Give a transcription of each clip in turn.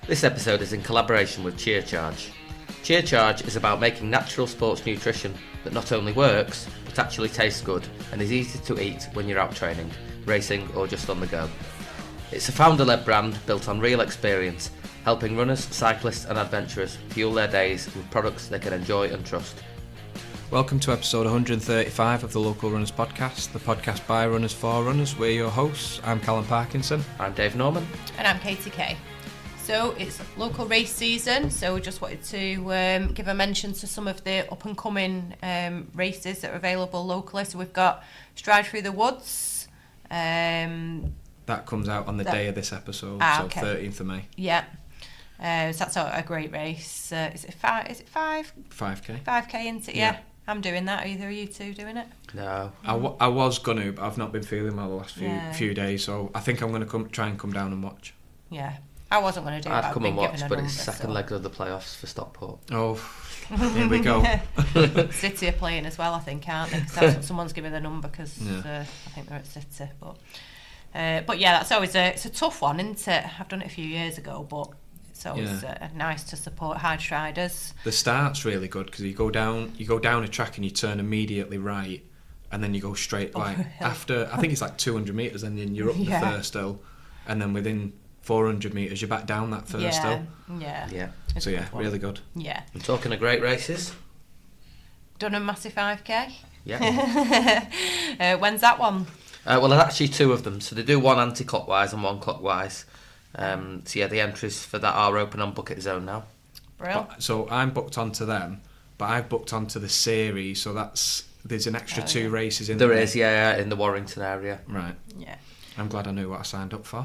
This episode is in collaboration with Chia Charge. Chia Charge is about making natural sports nutrition that not only works, but actually tastes good and is easy to eat when you're out training, racing or just on the go. It's a founder-led brand built on real experience, helping runners, cyclists and adventurers fuel their days with products they can enjoy and trust. Welcome to episode 135 of the Local Runners Podcast, the podcast by runners for runners. We're your hosts. I'm Callum Parkinson. I'm Dave Norman. And I'm Katie Kay. So it's local race season, so we just wanted to give a mention to some of the up-and-coming races that are available locally. So we've got Stride Through the Woods. That comes out on the day of this episode, so okay. 13th of May. Yeah. So that's a great race. Is it 5? 5k. 5k, isn't it? Yeah. I'm doing that. Are either of you two doing it? No. I was going to, but I've not been feeling well the last few days, so I think I'm going to try and come down and watch. Yeah. I wasn't going to do it. I'd come and watch, but it's second leg of the playoffs for Stockport. Oh, here we go. City are playing as well, I think, aren't they? Because that's what someone's giving the number, because I think they're at City. But yeah, that's always it's a tough one, isn't it? I've done it a few years ago, but it's always nice to support hard striders. The start's really good because you go down a track and you turn immediately right, and then you go straight after. I think it's like 200 metres, and then you're up the first hill, and then within 400 metres you're back down that first hill. Yeah. So yeah, really good. Yeah. I'm talking of great races. Done a massive 5k. Yeah. When's that one? Well, there's actually two of them. So they do one anti-clockwise and one clockwise. So yeah, the entries for that are open on Bucket Zone now. Brilliant. So I'm booked onto them, but I've booked onto the series. So there's an extra two races in there. There is, in the Warrington area. Right. Yeah. I'm glad I knew what I signed up for.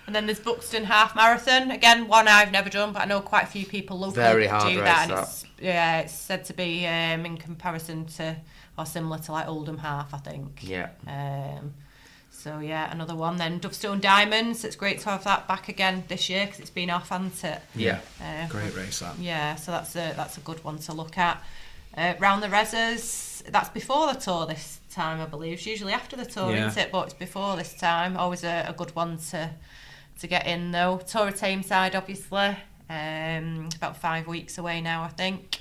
And then there's Buxton Half Marathon. Again, one I've never done, but I know quite a few people locally Very hard do race, that. And it's said to be in comparison to, or similar to like Oldham Half, I think. Yeah. So yeah, another one. Then Dovestone Diamonds. It's great to have that back again this year because it's been off, hasn't it? Yeah. Great race that. Yeah, so that's a good one to look at. Round the Rezzers, that's before the Tour this time, I believe. It's usually after the Tour, isn't it? But it's before this time. Always a good one to get in though. Tour of Tameside, obviously. About 5 weeks away now, I think.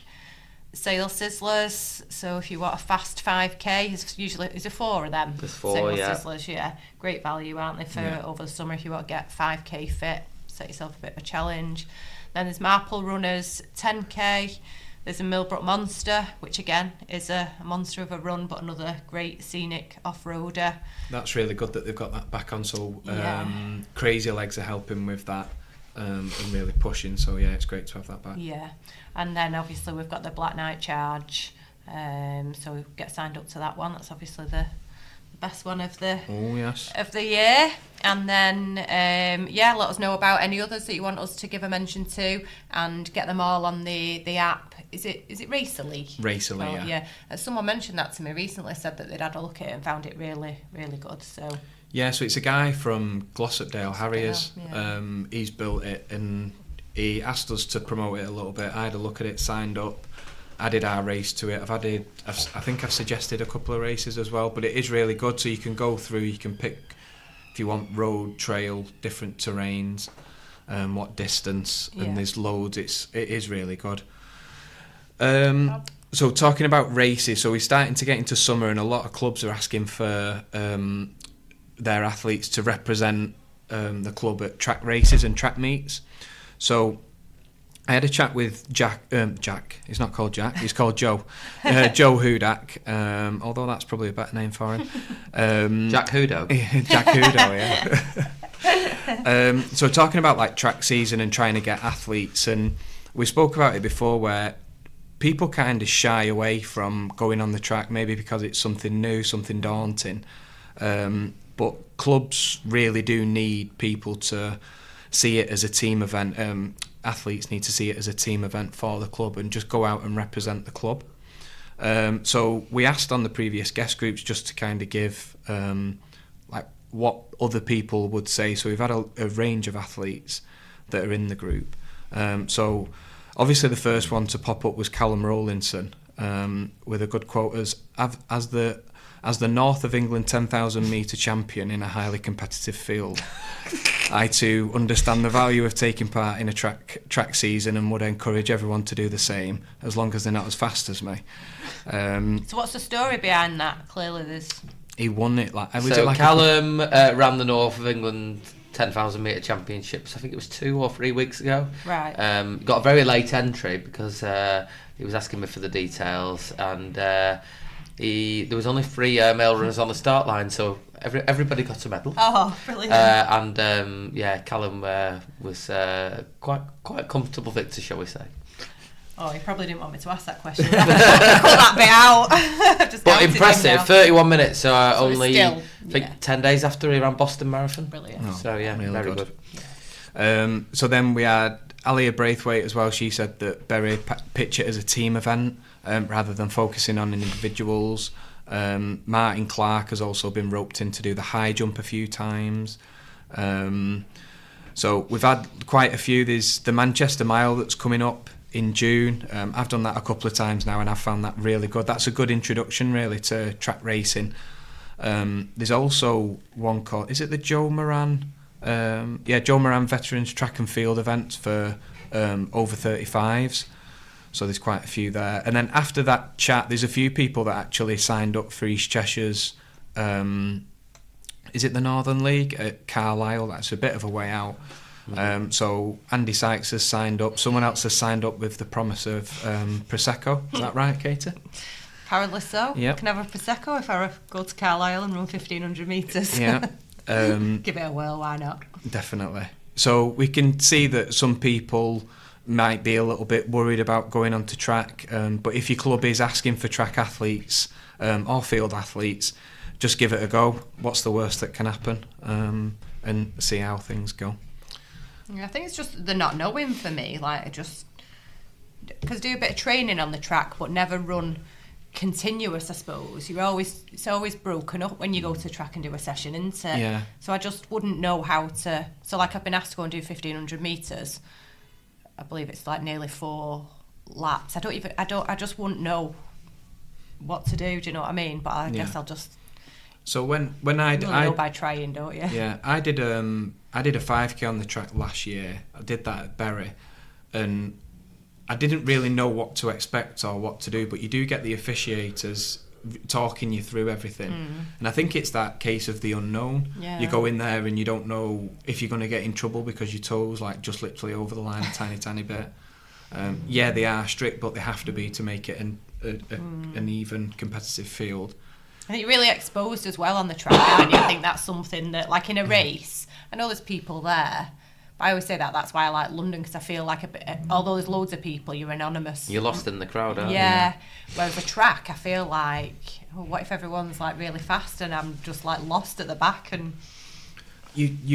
Sail Sizzlers. So if you want a fast 5k, is there 4 of them? There's 4, Sail yeah. Sizzlers, yeah. Great value, aren't they, for over the summer if you want to get 5k fit. Set yourself a bit of a challenge. Then there's Marple Runners, 10k. There's a Millbrook Monster, which again is a monster of a run, but another great scenic off-roader. That's really good that they've got that back on. So Crazy Legs are helping with that and really pushing. So yeah, it's great to have that back. Yeah, and then obviously we've got the Black Knight Charge. So get signed up to that one. That's obviously the best one of the year. And then let us know about any others that you want us to give a mention to, and get them all on the app. Is it Racerly? Racerly, yeah. Someone mentioned that to me recently, said that they'd had a look at it and found it really, really good. So it's a guy from Glossopdale, Harriers. He's built it and he asked us to promote it a little bit. I had a look at it, signed up, added our race to it. I think I've suggested a couple of races as well, but it is really good. So you can go through, you can pick if you want road, trail, different terrains, what distance, and there's loads. It is really good. So talking about races, so we're starting to get into summer, and a lot of clubs are asking for their athletes to represent the club at track races and track meets. So I had a chat with Jack. He's not called Jack. He's called Joe. Joe Hudak. Although that's probably a better name for him. Jack Hudo. Jack Hudo. Yeah. So talking about like track season and trying to get athletes, and we spoke about it before, where people kind of shy away from going on the track, maybe because it's something new, something daunting. But clubs really do need people to see it as a team event. Athletes need to see it as a team event for the club and just go out and represent the club. So we asked on the previous guest groups just to kind of give like what other people would say. So we've had a range of athletes that are in the group. So obviously the first one to pop up was Callum Rowlinson, with a good quote as as the North of England 10,000 metre champion in a highly competitive field, I too understand the value of taking part in a track season and would encourage everyone to do the same, as long as they're not as fast as me. So what's the story behind that? Clearly there's... He won it like... Callum ran the North of England 10,000 metre championships, I think it was 2 or 3 weeks ago. Right. Got a very late entry because he was asking me for the details, and there was only 3 male runners on the start line, so everybody got a medal. Oh, brilliant. Callum was quite a comfortable victor, shall we say. Oh, he probably didn't want me to ask that question. Cut that bit out. Just but impressive, 31 minutes, so only still, 10 days after he ran Boston Marathon. Brilliant. Oh, so yeah, really very good. So then we had Alia Braithwaite as well. She said that Bury pitch it as a team event rather than focusing on individuals. Martin Clark has also been roped in to do the high jump a few times. So we've had quite a few. There's the Manchester Mile that's coming up in June. I've done that a couple of times now and I've found that really good. That's a good introduction really to track racing. There's also one called, is it the Joe Moran? Joe Moran Veterans Track and Field event for over 35s. So there's quite a few there. And then after that chat, there's a few people that actually signed up for East Cheshire's, is it the Northern League at Carlisle? That's a bit of a way out. So Andy Sykes has signed up. Someone else has signed up with the promise of Prosecco. Is that right, Katie? Apparently so. Yep. I can have a Prosecco if I go to Carlisle and run 1,500 metres. Yeah. Give it a whirl, why not? Definitely. So we can see that some people might be a little bit worried about going onto track, but if your club is asking for track athletes or field athletes, just give it a go. What's the worst that can happen? And see how things go. Yeah, I think it's just the not knowing for me. Like, because do a bit of training on the track, but never run continuous. I suppose it's always broken up when you go to track and do a session, isn't it? Yeah. So I just wouldn't know how to. So like I've been asked to go and do 1,500 metres. I believe it's like nearly 4 laps. I just wouldn't know what to do. Do you know what I mean? But I guess I'll just. So when I know by trying, don't you? Yeah, I did a 5k on the track last year. I did that at Bury, and I didn't really know what to expect or what to do. But you do get the officiators talking you through everything, and I think it's that case of the unknown. Yeah. You go in there and you don't know if you're going to get in trouble because your toes like just literally over the line a tiny bit. Yeah, they are strict, but they have to be to make it an even competitive field. I think you're really exposed as well on the track, aren't you? I think that's something that, like in a race, I know there's people there, but I always say that's why I like London, because I feel like although there's loads of people, you're anonymous. You're lost in the crowd, aren't you? Yeah. Whereas a track, I feel like, what if everyone's like really fast and I'm just like lost at the back and.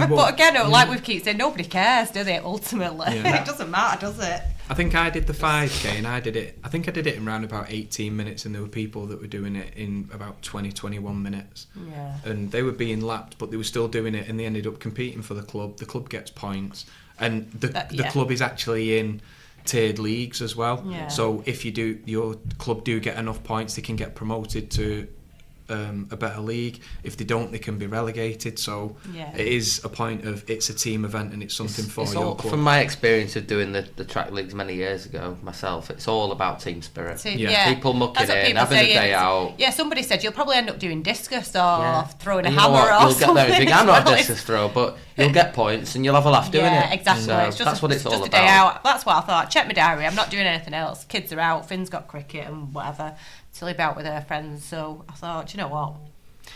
But again, like we keep saying, nobody cares, do they? Ultimately, it doesn't matter, does it? I think I did the 5k and I think I did it in around about 18 minutes, and there were people that were doing it in about 21 minutes. Yeah. And they were being lapped, but they were still doing it, and they ended up competing for the club. The club gets points, and the club is actually in tiered leagues as well. Yeah. So if your club do get enough points, they can get promoted to a better league. If they don't, they can be relegated. So it is a point of it's a team event and it's something for your club. From my experience of doing the track leagues many years ago myself, it's all about team spirit. People mucking in, having a day out. Yeah, somebody said you'll probably end up doing discus or throwing a hammer or you'll something. Get there. You think, I'm not a discus throw, but you'll get points and you'll have a laugh doing it. Yeah, exactly. So that's what it's all just about. A day out. That's what I thought. Check my diary. I'm not doing anything else. Kids are out. Finn's got cricket and whatever. Tilly out with her friends. So I thought, do you know what?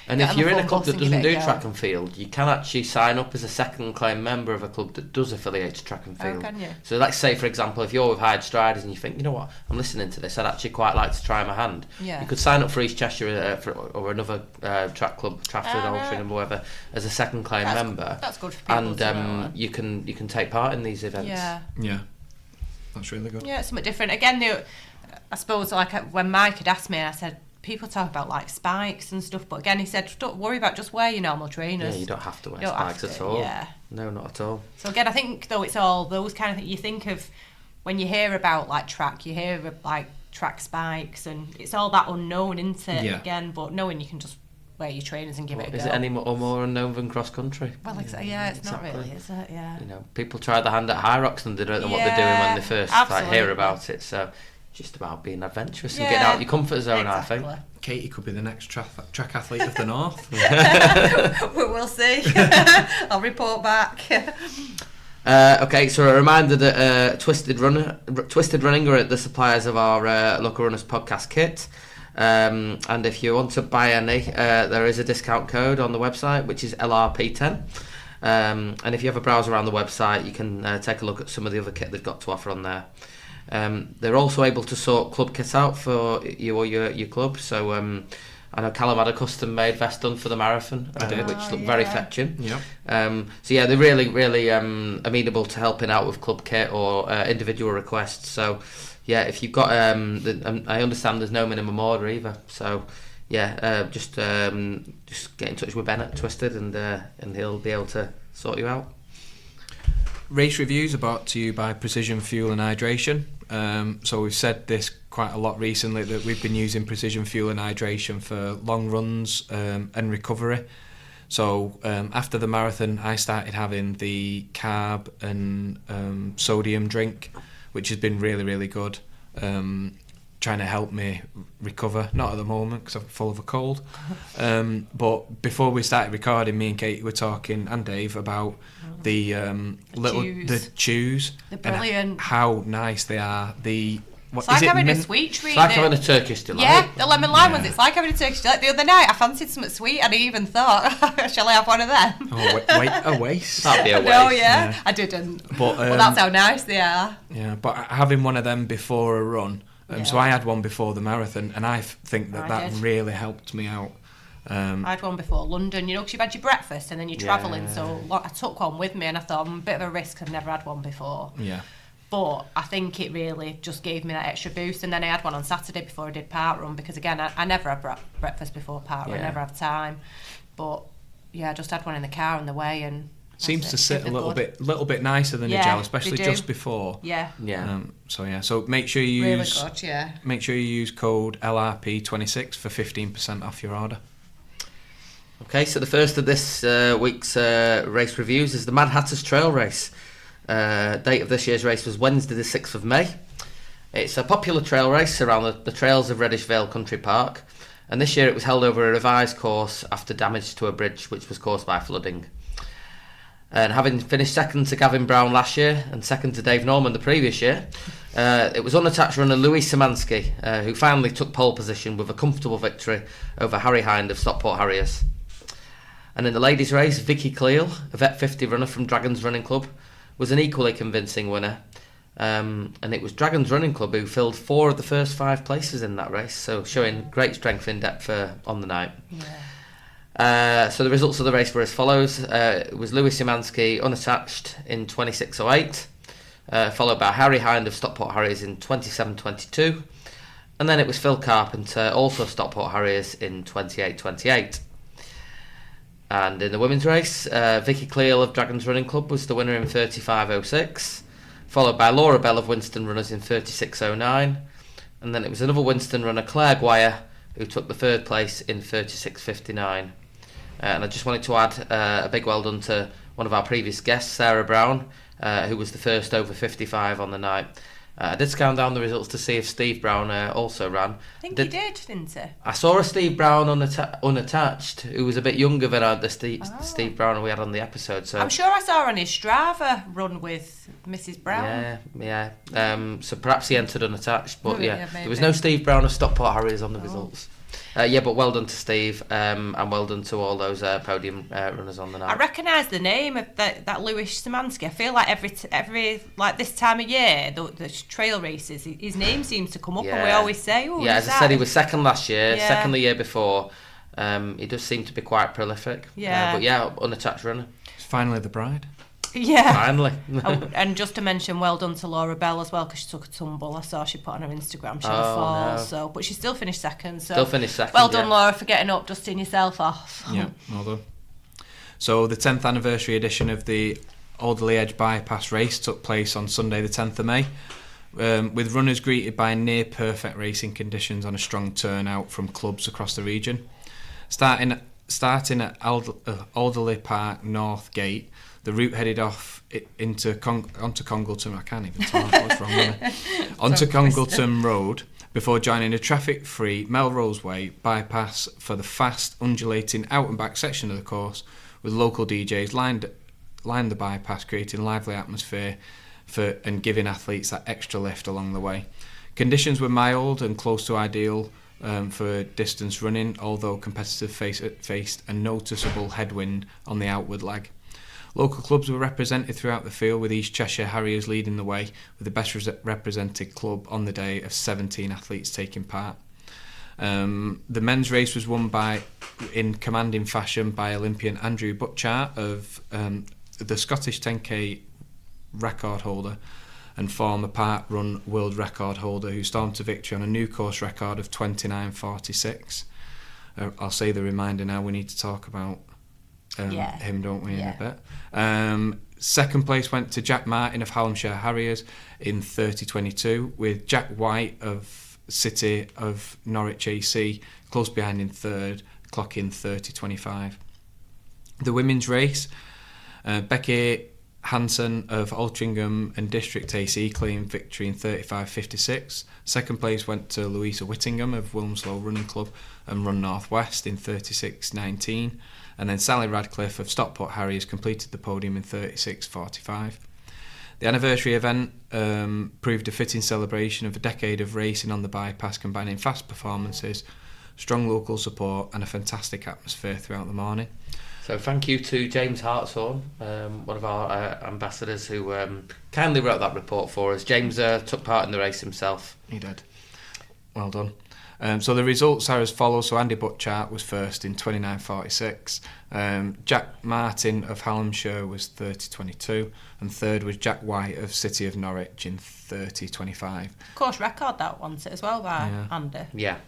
And if you're in a club that doesn't do track and field, you can actually sign up as a second claim member of a club that does affiliate to track and field. Oh, can you? So let's say, for example, if you're with Hyde Striders and you think, you know what, I'm listening to this, I'd actually quite like to try my hand. Yeah. You could sign up for East Cheshire or another track club, Trafford, Altrincham, or whatever, as a second claim member. That's good for people to know. You can take part in these events. Yeah, that's really good. Yeah, it's something different. Again, I suppose like when Mike had asked me, I said, people talk about like spikes and stuff, but again he said don't worry about, just wear your normal trainers. Yeah, you don't have to wear spikes at all. Yeah, no, not at all. So again, I think though it's all those kind of things you think of when you hear about like track, you hear of like track spikes, and it's all that unknown, isn't it? Again, but knowing you can just wear your trainers and give it a go. Is it any more unknown than cross country? Well, it's Exactly. not really, is it? Yeah. You know, people try their hand at high rocks and they don't know what they're doing when they first hear about it. So it's just about being adventurous and getting out of your comfort zone, exactly. I think. Katie could be the next track athlete of the North. We'll see. I'll report back. Okay, so a reminder that Twisted Running are at the suppliers of our Local Runners podcast kit. And if you want to buy any, there is a discount code on the website, which is LRP10. And if you have a browse around the website, you can take a look at some of the other kit they've got to offer on there. They're also able to sort club kit out for you or your club. So I know Callum had a custom-made vest done for the marathon, which looked very fetching. Yep. So yeah, they're really amenable to helping out with club kit or individual requests. So yeah, if you've got, I understand there's no minimum order either. So yeah, just get in touch with Ben at Twisted, and he'll be able to sort you out. Race reviews are brought to you by Precision Fuel and Hydration. So we've said this quite a lot recently, that we've been using Precision Fuel and Hydration for long runs and recovery. So after the marathon, I started having the carb and sodium drink, which has been really good, trying to help me recover. Not at the moment because I'm full of a cold, but before we started recording, me and Katie were talking, and Dave, about the chews. They're brilliant. And how nice they are. It's like having a sweet treat. It's like having a Turkish delight. Yeah, the lemon lime ones. It's like having a Turkish delight. The other night I fancied something sweet and I even thought, shall I have one of them? Oh, wait, a waste. That'd be a waste. No, yeah, I didn't. But well, that's how nice they are. Yeah, but having one of them before a run. So I had one before the marathon, and I think that really helped me out. I had one before London, because you've had your breakfast and then you're travelling, so I took one with me and I thought, I'm a bit of a risk, I've never had one before. Yeah. But I think it really just gave me that extra boost, and then I had one on Saturday before I did park run, because again, I never have breakfast before park run, I never have time. But yeah, I just had one in the car on the way, and seems to sit a little bit nicer than a gel, especially just before. Yeah. So make sure you use really good, make sure you use code LRP26 for 15% off your order. Okay, so the first of this week's race reviews is the Mad Hatters Trail Race. Date of this year's race was Wednesday the 6th of May. It's a popular trail race around the trails of Reddish Vale Country Park, and this year it was held over a revised course after damage to a bridge which was caused by flooding. And having finished second to Gavin Brown last year and second to Dave Norman the previous year, it was unattached runner Louis Szymanski who finally took pole position with a comfortable victory over Harry Hind of Stockport Harriers. And in the ladies' race, Vicky Cleal, a Vet 50 runner from Dragons Running Club, was an equally convincing winner. And it was Dragons Running Club who filled 4 of the first 5 places in that race, so showing great strength in depth on the night. So the results of the race were as follows. It was Louis Szymanski unattached in 26.08, followed by Harry Hind of Stockport Harriers in 27.22, and then it was Phil Carpenter, also Stockport Harriers, in 28.28. And in the women's race, Vicky Cleal of Dragons Running Club was the winner in 35.06, followed by Laura Bell of Winston Runners in 36.09, and then it was another Winston runner, Claire Guire, who took the 3rd place in 36.59. And I just wanted to add a big well done to one of our previous guests, Sarah Brown, who was the first over 55 on the night. I did scan down the results to see if Steve Brown also ran. I think he did, didn't he? I saw a Steve Brown unattached, who was a bit younger than the Steve Brown we had on the episode. So I'm sure I saw on his Strava run with Mrs. Brown. Yeah. So perhaps he entered unattached, but maybe. There was no Steve Brown of Stockport Harriers on the results. But well done to Steve, and well done to all those podium runners on the night. I recognise the name of that Louis Szymanski. I feel like every like this time of year, the trail races, his name seems to come up, and we always say, "Oh, as I said, he was second last year, second the year before. He does seem to be quite prolific. Unattached runner. It's finally the bride. Yeah. Finally. And just to mention, well done to Laura Bell as well, because she took a tumble. I saw she put on her Instagram. She had a fall, so, but she still finished second. So well done, Laura, for getting up, dusting yourself off. Yeah, well done. So the 10th anniversary edition of the Alderley Edge Bypass race took place on Sunday the 10th of May, with runners greeted by near perfect racing conditions and a strong turnout from clubs across the region. Starting at Alderley Park North Gate, the route headed off onto Congleton. I can't even talk. What's wrong with me? Onto Congleton Road before joining a traffic-free Melrose Way bypass for the fast, undulating out and back section of the course, with local DJs lined the bypass, creating lively atmosphere and giving athletes that extra lift along the way. Conditions were mild and close to ideal for distance running, although competitors faced a noticeable headwind on the outward leg. Local clubs were represented throughout the field, with East Cheshire Harriers leading the way, with the best represented club on the day of 17 athletes taking part. The men's race was won in commanding fashion by Olympian Andrew Butchart of the Scottish 10k record holder and former park-run world record holder, who stormed to victory on a new course record of 29:46. I'll say the reminder now. We need to talk about him, don't we, in a bit. Second place went to Jack Martin of Hallamshire Harriers in 30:22, with Jack White of City of Norwich AC close behind in third, clocking 30:25. The women's race, Becky Hansen of Altrincham and District AC claimed victory in 35:56. Second place went to Louisa Whittingham of Wilmslow Running Club and Run Northwest in 36:19. And then Sally Radcliffe of Stockport Harriers completed the podium in 36:45. The anniversary event proved a fitting celebration of a decade of racing on the bypass, combining fast performances, strong local support and a fantastic atmosphere throughout the morning. So thank you to James Hartshorn, one of our ambassadors, who kindly wrote that report for us. James took part in the race himself. He did. Well done. So the results are as follows. So Andy Butchart was first in 29:46. Jack Martin of Hallamshire was 30:22, and third was Jack White of City of Norwich in 30:25. Course record that once as well by Andy. Yeah.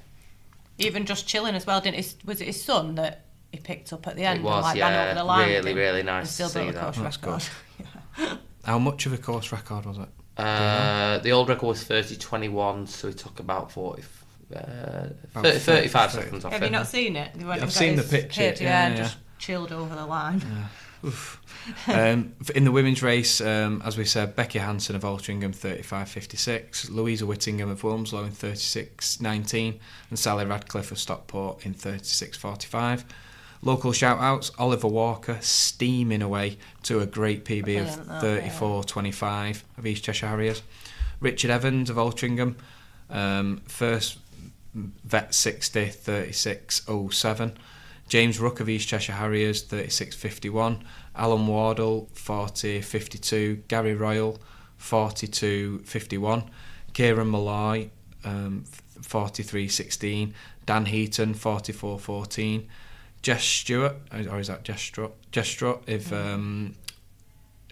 Even just chilling as well, was it his son that he picked up at the end? It was, and ran over the line. Really nice to see that. That's good. How much of a course record was it? The old record was 30:21, so he took about 35 seconds off it. Have you not seen it? I've seen the picture. Just chilled over the line. Yeah. In the women's race, as we said, Becky Hansen of Altrincham 35:56, Louisa Whittingham of Wilmslow in 36:19, and Sally Radcliffe of Stockport in 36:45. Local shout-outs: Oliver Walker steaming away to a great PB of 34:25 of East Cheshire Harriers. Richard Evans of Altrincham, first vet 60 36:07. James Rook of East Cheshire Harriers 36:51. Alan Wardle 40:52. Gary Royal 42:51. Kieran Malloy 43:16. Dan Heaton 44:14. Jess Stewart, or is that Jess Strutt? Jess Strutt in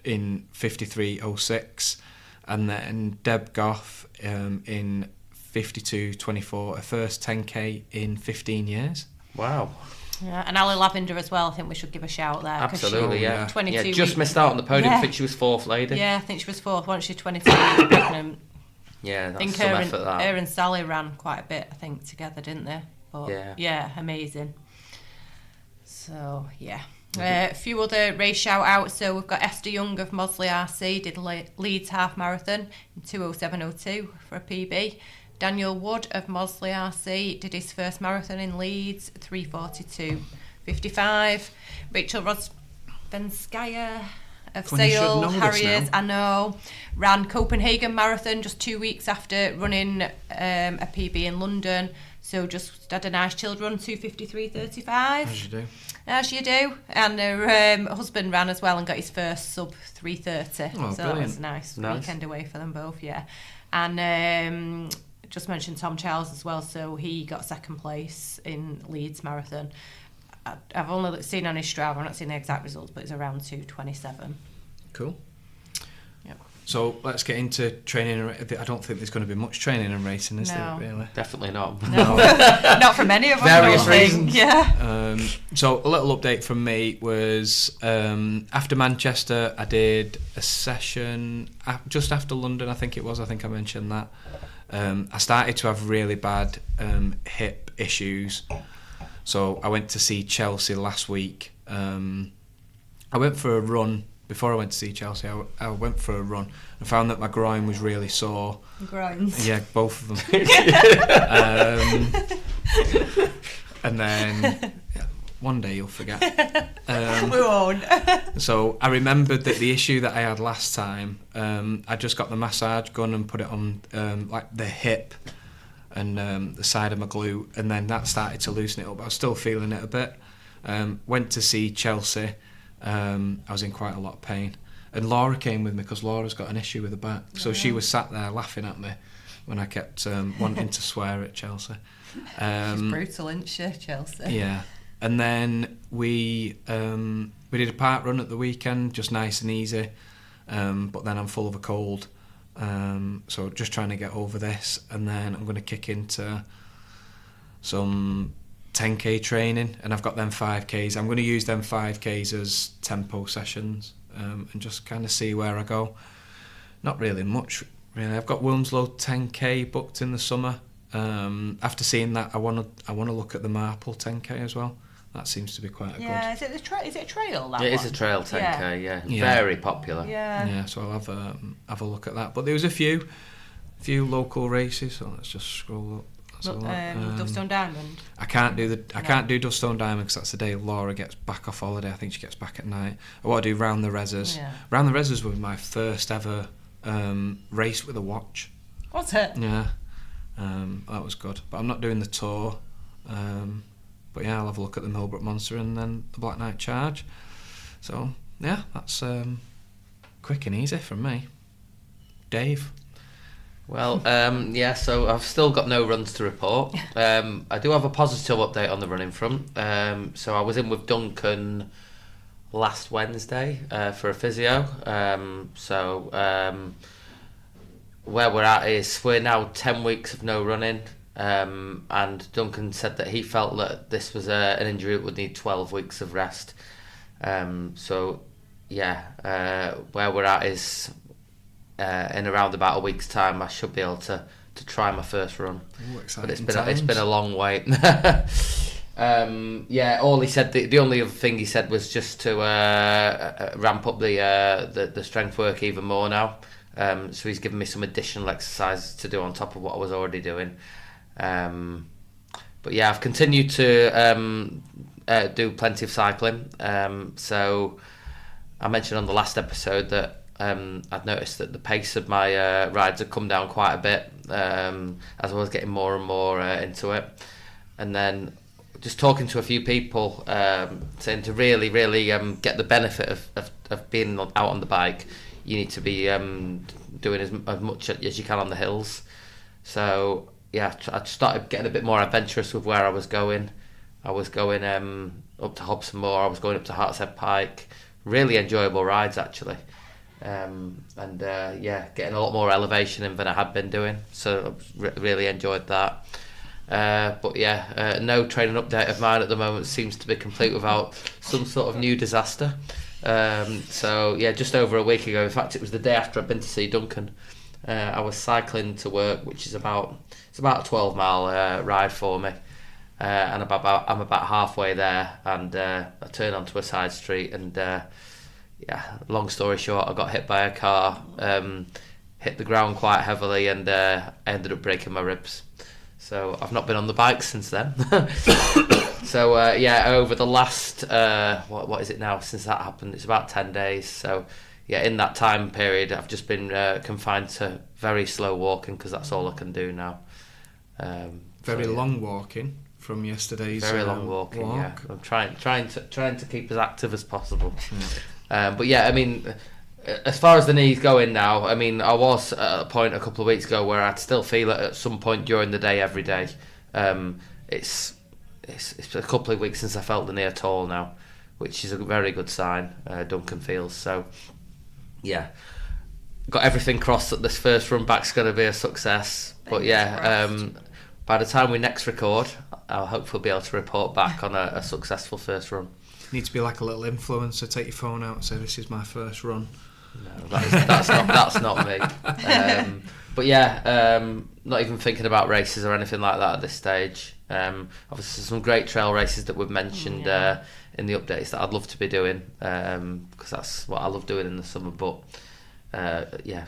53:06, and then Deb Goff in 52:24, her first 10k in 15 years. Wow. Yeah, and Ali Lavender as well. I think we should give a shout there. Absolutely, yeah. 22 just weeks. missed out on the podium. Yeah. I think she was fourth lady. Yeah, I think she was fourth. Wasn't she 22 weeks pregnant? Yeah, that's I think some effort, that. her and Sally ran quite a bit, I think, together, didn't they? But yeah, amazing. So, yeah. A few other race shout-outs. So we've got Esther Young of Mosley RC, did Leeds Half Marathon in 2:07:02 for a PB. Daniel Wood of Mosley RC did his first marathon in Leeds, 3:42:55. Rachel Rosvenskaya of Sale Harriers, I know, ran Copenhagen Marathon just 2 weeks after running a PB in London. So just had a nice chilled run, 2:53:35. As you do. As you do. And her husband ran as well and got his first sub 3:30. Oh, so brilliant. that was a nice weekend away for them both, yeah. And just mentioned Tom Charles as well, so he got second place in Leeds Marathon. I've only seen on his Strava, I've not seen the exact results, but it's around 2:27. Cool. Yep. So let's get into training. I don't think there's going to be much training and racing, is there, really? Definitely not. No. Not from any of us. Various reasons. Yeah. So a little update from me was after Manchester, I did a session just after London, I think it was. I think I mentioned that. I started to have really bad hip issues. So I went to see Chelsea last week. I went for a run. Before I went to see Chelsea, I went for a run. I found that my groin was really sore. Groins. Yeah, both of them. And then one day you'll forget. We won't. So I remembered that the issue that I had last time, I just got the massage gun and put it on like the hip and the side of my glute, and then that started to loosen it up. I was still feeling it a bit. Went to see Chelsea. I was in quite a lot of pain, and Laura came with me because Laura's got an issue with her back, so she was sat there laughing at me when I kept wanting to swear at Chelsea. She's brutal, isn't she, Chelsea? Yeah, and then we did a park run at the weekend, just nice and easy, but then I'm full of a cold, so just trying to get over this, and then I'm going to kick into some 10k training, and I've got them 5ks. I'm going to use them 5ks as tempo sessions, and just kind of see where I go. Not really much, really. I've got Wilmslow 10k booked in the summer. After seeing that, I want to look at the Marple 10k as well. That seems to be quite a good. Yeah, is it a trail? That It one? is a trail 10k. Yeah. Yeah. Very popular. Yeah. So I'll have a look at that. But there was a few local races. So let's just scroll up. Look, Dustone Diamond. I can't do Dustone Diamond because that's the day Laura gets back off holiday. I think she gets back at night. I want to do Round the Rezzers. Yeah. Round the Rezzers was my first ever race with a watch. What's it? Yeah, that was good. But I'm not doing the Tour. But yeah, I'll have a look at the Millbrook Monster and then the Black Knight Charge. So yeah, that's quick and easy from me. Dave. Well, so I've still got no runs to report. I do have a positive update on the running front. So I was in with Duncan last Wednesday for a physio. Where we're at is we're now 10 weeks of no running, and Duncan said that he felt that this was an injury that would need 12 weeks of rest. Where we're at is in around about a week's time I should be able to try my first run. Ooh, but it's been a long wait. All he said, the only other thing he said was just to ramp up the strength work even more now. So he's given me some additional exercises to do on top of what I was already doing. But yeah, I've continued to do plenty of cycling. So I mentioned on the last episode that I'd noticed that the pace of my rides had come down quite a bit as I was getting more and more into it. And then just talking to a few people, saying to really get the benefit of being out on the bike, you need to be doing as much as you can on the hills. So yeah, I started getting a bit more adventurous with where I was going. I was going up to Hobson Moor, I was going up to Hartshead Pike. Really enjoyable rides actually. Getting a lot more elevation in than I had been doing, so really enjoyed that. No training update of mine at the moment seems to be complete without some sort of new disaster. Just over a week ago, in fact it was the day after I'd been to see Duncan, I was cycling to work, which is about a 12-mile ride for me, and I'm about halfway there, and I turn onto a side street and long story short, I got hit by a car, hit the ground quite heavily, and ended up breaking my ribs. So I've not been on the bike since then. Over the last what is it now since that happened? It's about 10 days. So yeah, in that time period, I've just been confined to very slow walking because that's all I can do now. Long walking from yesterday's. Very long walking. Walk. Yeah, I'm trying to keep as active as possible. As far as the knees going now, I mean, I was at a point a couple of weeks ago where I'd still feel it at some point during the day, every day. It's a couple of weeks since I felt the knee at all now, which is a very good sign. Duncan feels so. Yeah, got everything crossed that this first run back's going to be a success. But yeah, by the time we next record, I'll hopefully be able to report back on a successful first run. You need to be like a little influencer. Take your phone out and say, "This is my first run." No, that's not me. Not even thinking about races or anything like that at this stage. Obviously some great trail races that we've mentioned in the updates that I'd love to be doing, because that's what I love doing in the summer. But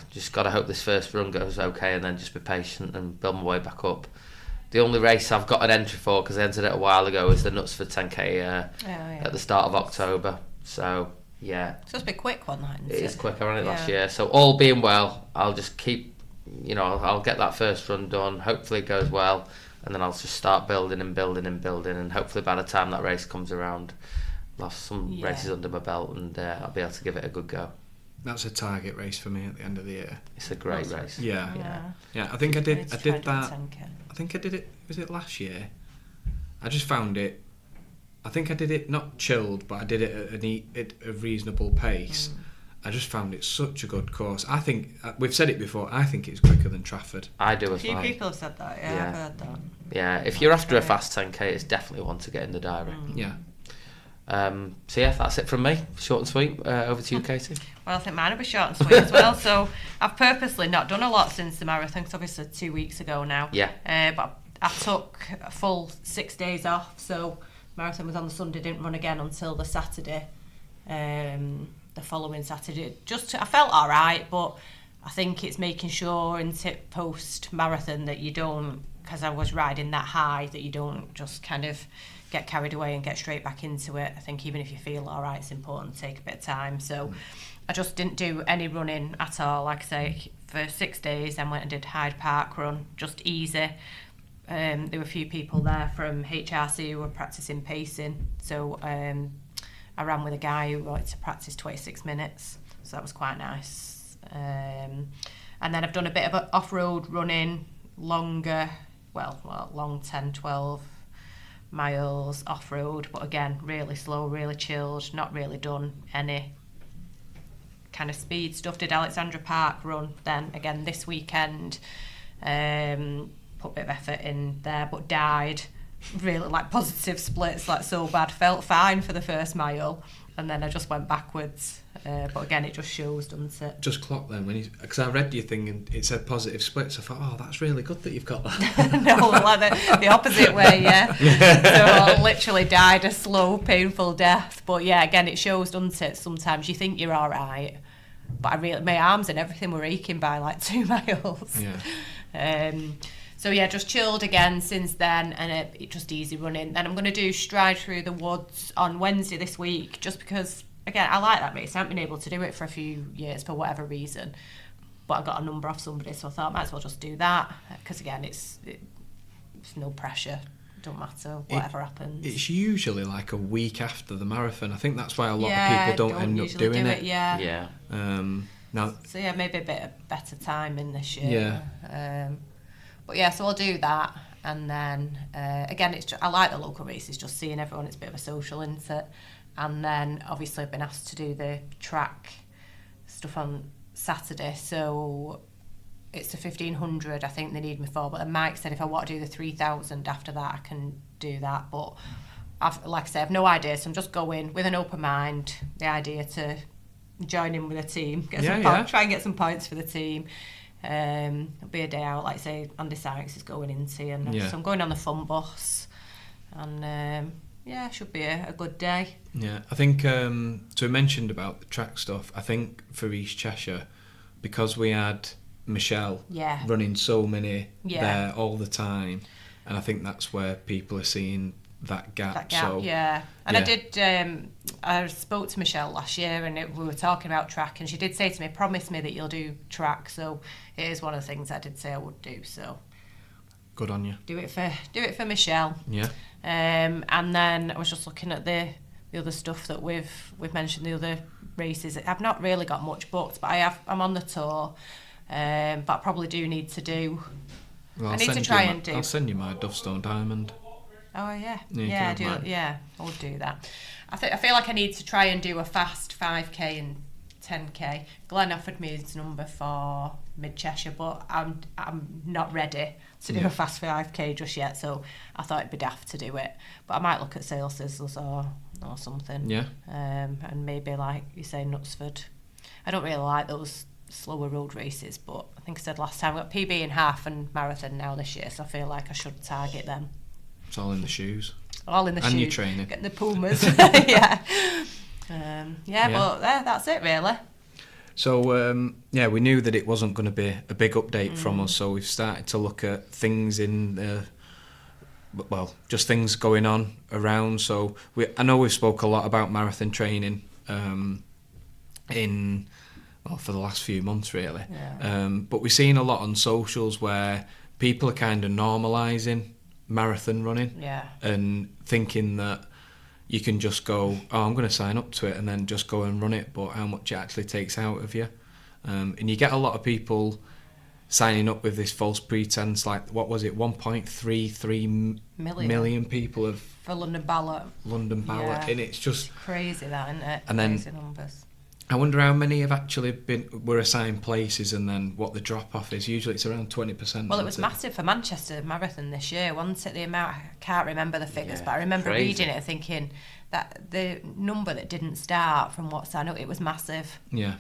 just got to hope this first run goes okay, and then just be patient and build my way back up. The only race I've got an entry for, because I entered it a while ago, is the Knutsford 10k at the start of October. So yeah, it's supposed to be a quick one, that, isn't it is quick. I ran it last year, so all being well, I'll just keep, I'll get that first run done. Hopefully it goes well, and then I'll just start building, and hopefully by the time that race comes around, I'll have some races under my belt, and I'll be able to give it a good go. That's a target race for me at the end of the year. It's a great race. Yeah. I think I did that. I think I did it. Was it last year? I just found it. I think I did it not chilled, but I did it at a reasonable pace. I just found it such a good course. I think we've said it before. I think it's quicker than Trafford. I do as well. A few people have said that. Yeah, I've heard that. Yeah, if you're after a fast 10k, it's definitely one to get in the diary. Yeah. So yeah, that's it from me. Short and sweet. Over to you, Katie. Well, I think mine will be short and sweet as well. So I've purposely not done a lot since the marathon, because obviously 2 weeks ago now. Yeah. But I took a full 6 days off. So marathon was on the Sunday, didn't run again until the Saturday. The following Saturday. I felt all right, but I think it's making sure in post marathon that you don't, because I was riding that high, that you don't just kind of get carried away and get straight back into it. I think even if you feel all right, it's important to take a bit of time. So I just didn't do any running at all. Like I say, for 6 days, then went and did Hyde Park run, just easy. There were a few people there from HRC who were practicing pacing. So I ran with a guy who wanted to practice 26 minutes. So that was quite nice. And then I've done a bit of off-road running, longer, long 10, 12 miles off-road, but again, really slow, really chilled, not really done any kind of speed stuff. Did Alexandra Park run then again this weekend, put a bit of effort in there, but died, really like positive splits, like so bad. Felt fine for the first mile, and then I just went backwards. But again, it just shows, doesn't it? Just clocked then, because I read your thing and it said positive splits. I thought, oh, that's really good that you've got that. No, like the opposite way, yeah. So I literally died a slow, painful death. But yeah, again, it shows, doesn't it? Sometimes you think you're all right, but my arms and everything were aching by like 2 miles. Yeah. So yeah, just chilled again since then, and it just easy running. Then I'm going to do Stride Through the Woods on Wednesday this week, just because, again, I like that race. I haven't been able to do it for a few years for whatever reason, but I got a number off somebody, so I thought I might as well just do that, because again, it's no pressure. It don't matter whatever happens. It's usually like a week after the marathon. I think that's why a lot of people don't end up doing it. Yeah. Now, so yeah, maybe a bit of better timing this year. Yeah. But yeah, so I'll do that, and then again, I like the local races, just seeing everyone. It's a bit of a social, isn't it? And then obviously I've been asked to do the track stuff on Saturday, so it's the 1500 I think they need me for, but then Mike said if I want to do the 3000 after that, I can do that. But like I say, I've no idea, so I'm just going with an open mind, the idea to join in with a team, try and get some points for the team. It'll be a day out, like say Andy Sykes is going into, and so I'm going on the fun bus, and should be a good day. Yeah, I think so we mentioned about the track stuff. I think for East Cheshire, because we had Michelle running so many there all the time, and I think that's where people are seeing that gap. So, and I did. I spoke to Michelle last year, and we were talking about track, and she did say to me, "Promise me that you'll do track." So it is one of the things I did say I would do. So good on you. Do it for Michelle. Yeah. And then I was just looking at the other stuff that we've mentioned, the other races. I've not really got much booked, but I'm on the tour. But I probably do need to do. Well, I need to try and do. I'll send you my Dovestone Diamond. Oh yeah, I would do that. I feel like I need to try and do a fast 5k and 10k. Glenn offered me his number for Mid Cheshire, but I'm not ready to do a fast 5k just yet. So I thought it'd be daft to do it, but I might look at Sale Sizzlers or something. Yeah. And maybe like you say, Knutsford. I don't really like those slower road races, but I think I said last time I've got PB in half and marathon now this year, so I feel like I should target them. It's all in the shoes. All in the shoes. And your training. Getting the Pumas. Yeah. But that's it really. So, we knew that it wasn't going to be a big update from us, so we've started to look at things just things going on around. So, I know we've spoke a lot about marathon training for the last few months, really. Yeah. But we've seen a lot on socials where people are kind of normalising marathon running and thinking that you can just go, I'm going to sign up to it and then just go and run it, but how much it actually takes out of you. And you get a lot of people signing up with this false pretense, like, what was it, 1.33 million people have... For London Ballot. And it's just... Crazy that, isn't it? And crazy then, numbers. I wonder how many have actually were assigned places and then what the drop-off is. Usually it's around 20%. Well, it was massive for Manchester Marathon this year, wasn't it? The amount, I can't remember the figures, but I remember reading it and thinking that the number that didn't start from what signed up, it was massive. Yeah.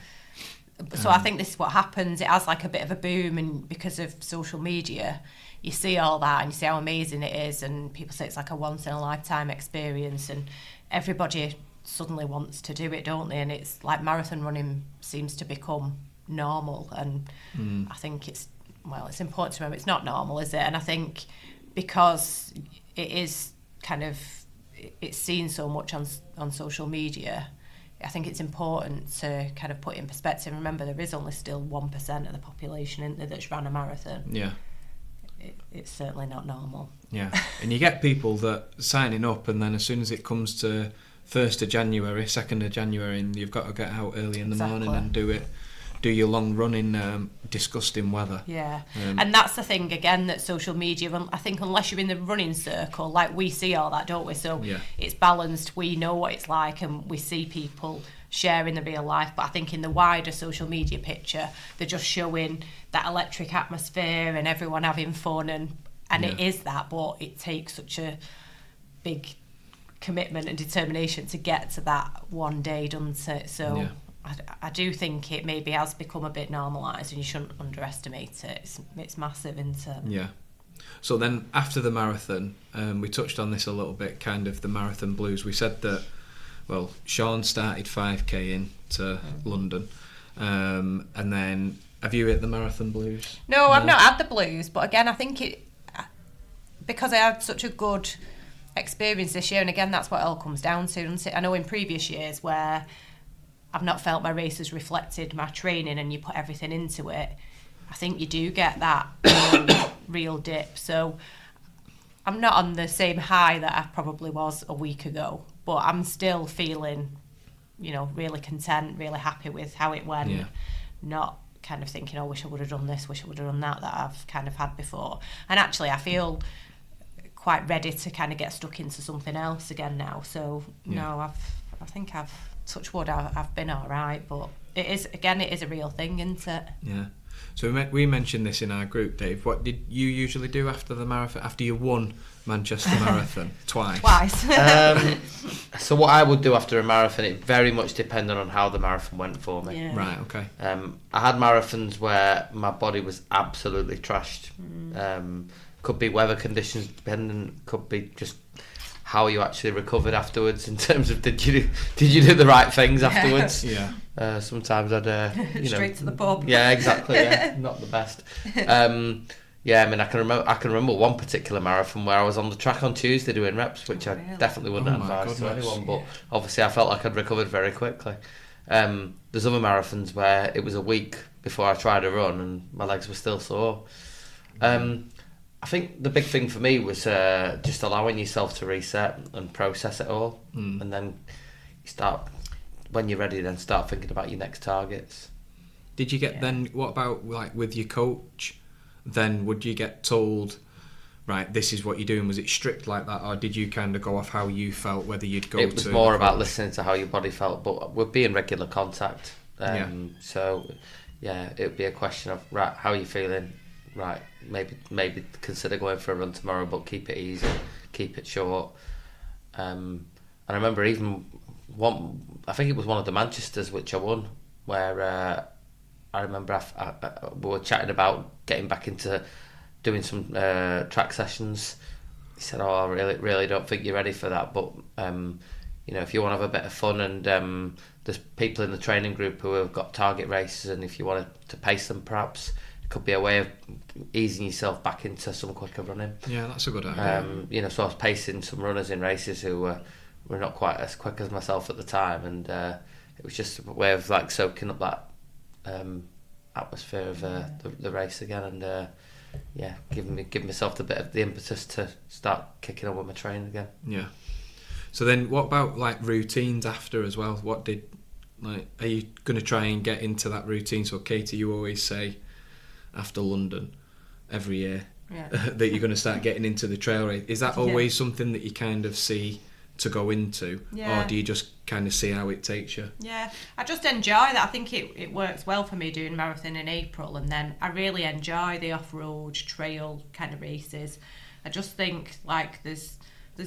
So I think this is what happens. It has like a bit of a boom, and because of social media, you see all that and you see how amazing it is, and people say it's like a once-in-a-lifetime experience, and everybody suddenly wants to do it, don't they? And it's like marathon running seems to become normal, and I think it's important to remember it's not normal, is it? And I think because it is kind of, it's seen so much on social media, I think it's important to kind of put it in perspective. Remember, there is only still 1% of the population in there that's ran a marathon. Yeah. It's certainly not normal. Yeah. And you get people that signing up, and then as soon as it comes to 1st of January, 2nd of January, and you've got to get out early in the morning and do your long run in disgusting weather. Yeah. And that's the thing, again, that social media, I think unless you're in the running circle, like we see all that, don't we? So it's balanced, we know what it's like, and we see people sharing the real life, but I think in the wider social media picture, they're just showing that electric atmosphere and everyone having fun, and it is that, but it takes such a big commitment and determination to get to that one day, doesn't it? So I do think it maybe has become a bit normalised, and you shouldn't underestimate it. It's massive, isn't it? Yeah. So then after the marathon, we touched on this a little bit, kind of the marathon blues. We said that, well, Sean started 5k into London, and then have you hit the marathon blues? No, I've not had the blues, but again, I think because I had such a good experience this year, and again, that's what it all comes down to, doesn't it? I know in previous years where I've not felt my races reflected my training and you put everything into it, I think you do get that real dip. So I'm not on the same high that I probably was a week ago, but I'm still feeling, really content, really happy with how it went. Not kind of thinking, wish I would have done this, wish I would have done that I've kind of had before. And actually I feel quite ready to kind of get stuck into something else again now. So I think I've touch wood, I've been all right, but it is a real thing, isn't it? Yeah. So we mentioned this in our group, Dave. What did you usually do after the marathon? After you won Manchester Marathon twice? So what I would do after a marathon, it very much depended on how the marathon went for me. Yeah. Right. Okay. I had marathons where my body was absolutely trashed. Could be weather conditions dependent. Could be just how you actually recovered afterwards, in terms of did you do the right things afterwards? Yeah. Sometimes I'd straight to the pub. Yeah, exactly. Yeah, not the best. I mean, I can remember one particular marathon where I was on the track on Tuesday doing reps, which I definitely wouldn't advise to anyone. But obviously, I felt like I'd recovered very quickly. There's other marathons where it was a week before I tried a run and my legs were still sore. I think the big thing for me was just allowing yourself to reset and process it all, and then you start, when you're ready, then start thinking about your next targets. Did you get then? What about like with your coach? Then would you get told, right, this is what you're doing? Was it strict like that, or did you kind of go off how you felt, whether you'd go? It was more about listening to how your body felt, but we'd be in regular contact. So yeah, it would be a question of, right, how are you feeling? Right, maybe consider going for a run tomorrow, but keep it easy, keep it short. And I remember even I think it was one of the Manchesters which I won, where I remember we were chatting about getting back into doing some track sessions, he said, "Oh, I really don't think you're ready for that, but if you want to have a bit of fun, and there's people in the training group who have got target races, and if you wanted to pace them, perhaps it could be a way of easing yourself back into some quicker running." Yeah, that's a good idea. So I was pacing some runners in races who were not quite as quick as myself at the time, and it was just a way of like soaking up that atmosphere of the race again, and giving myself the impetus to start kicking on with my training again. Yeah. So then, what about like routines after as well? Are you going to try and get into that routine? So, Katie, you always say after London every year that you're going to start getting into the trail race. Is that always something that you kind of see to go into, or do you just kind of see how it takes you? Yeah, I just enjoy that. I think it works well for me doing marathon in April, and then I really enjoy the off-road trail kind of races. I just think like there's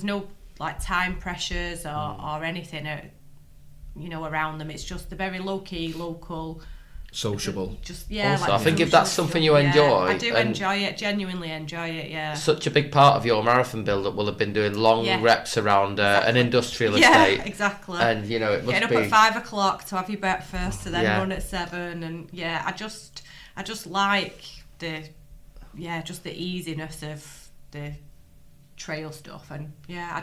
no like time pressures or anything around them. It's just the very low-key, local, sociable. Just also, like I think if that's something you enjoy, I do enjoy it, genuinely enjoy it. Yeah, such a big part of your marathon build-up will have been doing long reps around an industrial estate. Yeah, exactly. And it must getting be up at 5 o'clock to have your breakfast, to then run at 7, and I just like the easiness of the trail stuff, and I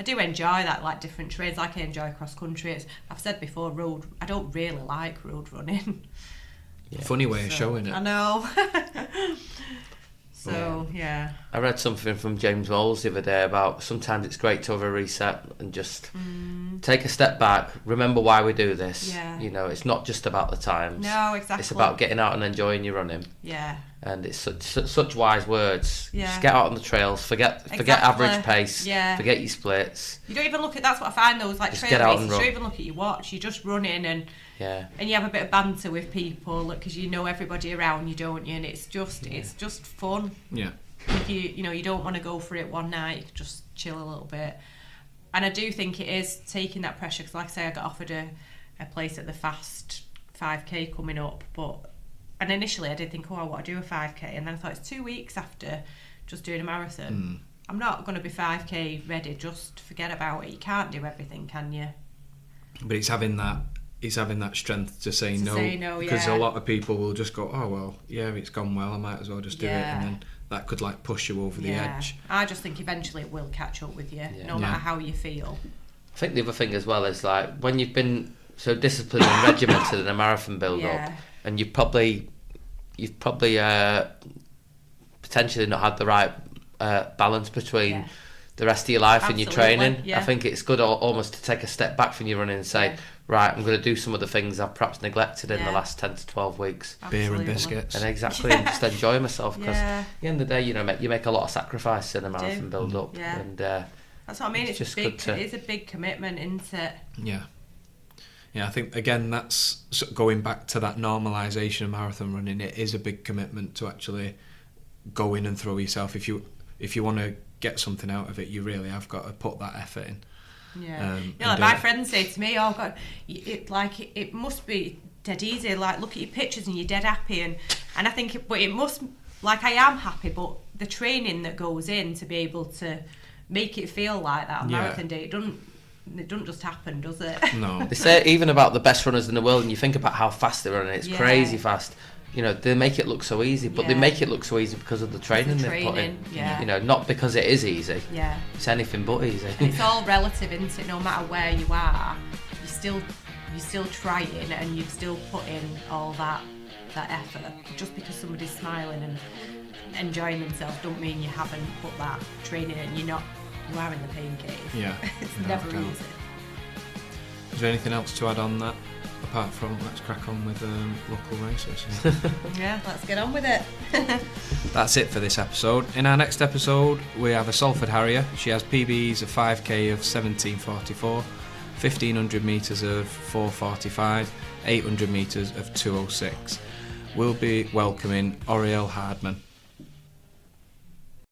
do enjoy that, like different trails. Like I enjoy cross country. I've said before, I don't really like road running. Funny way of showing it. I know. I read something from James Bowles the other day about sometimes it's great to have a reset and just take a step back, remember why we do this. It's not just about the times. No, exactly. It's about getting out and enjoying your running. And it's such wise words. Just get out on the trails, forget average pace, forget your splits. You don't even look at, that's what I find, those like trail races, you don't even look at your watch, you're just running, and you have a bit of banter with people because you know everybody around you, don't you? And it's just fun. Yeah. If you don't want to go for it one night, you can just chill a little bit. And I do think it is taking that pressure, because like I say, I got offered a place at the Fast 5k coming up, and initially I did think, I want to do a 5k, and then I thought it's 2 weeks after just doing a marathon. I'm not going to be 5k ready, just forget about it. You can't do everything, can you? But it's having that strength to say no, because a lot of people will just go, it's gone well, I might as well just do it, and then that could like push you over the edge. I just think eventually it will catch up with you, no matter how you feel. I think the other thing as well is like when you've been so disciplined and regimented in a marathon build-up, and you've probably potentially not had the right balance between the rest of your life and your training. I think it's good almost to take a step back from your running and say, right, I'm going to do some of the things I've perhaps neglected in the last 10 to 12 weeks. Beer and biscuits. And exactly, and just enjoy myself, because at the end of the day, you make a lot of sacrifice in a marathon build-up. And that's what I mean, it's just it is a big commitment, isn't it? Yeah, I think again that's going back to that normalisation of marathon running. It is a big commitment to actually go in and throw yourself. If you want to get something out of it, you really have got to put that effort in. Like my friends say to me, "Oh God, it must be dead easy. Like look at your pictures and you're dead happy." And I think, but it must, like I am happy, but the training that goes in to be able to make it feel like that on marathon day, it doesn't just happen, does it? No. They say even about the best runners in the world, and you think about how fast they're running, it's crazy fast. They make it look so easy, but they make it look so ezy because of the training they've put in. Not because it is easy. It's anything but easy. And it's all relative, isn't it? No matter where you are, you're still trying, and you've still put in all that effort. Just because somebody's smiling and enjoying themselves don't mean you haven't put that training in. You are in the pain cave. It's never easy. Is there anything else to add on that, apart from let's crack on with local races? Let's get on with it. That's it for this episode. In our next episode, we have a Salford Harrier. She has PBs of 5k of 17:44, 1500 metres of 4:45, 800 metres of 2:06. We'll be welcoming Oriel Hardman.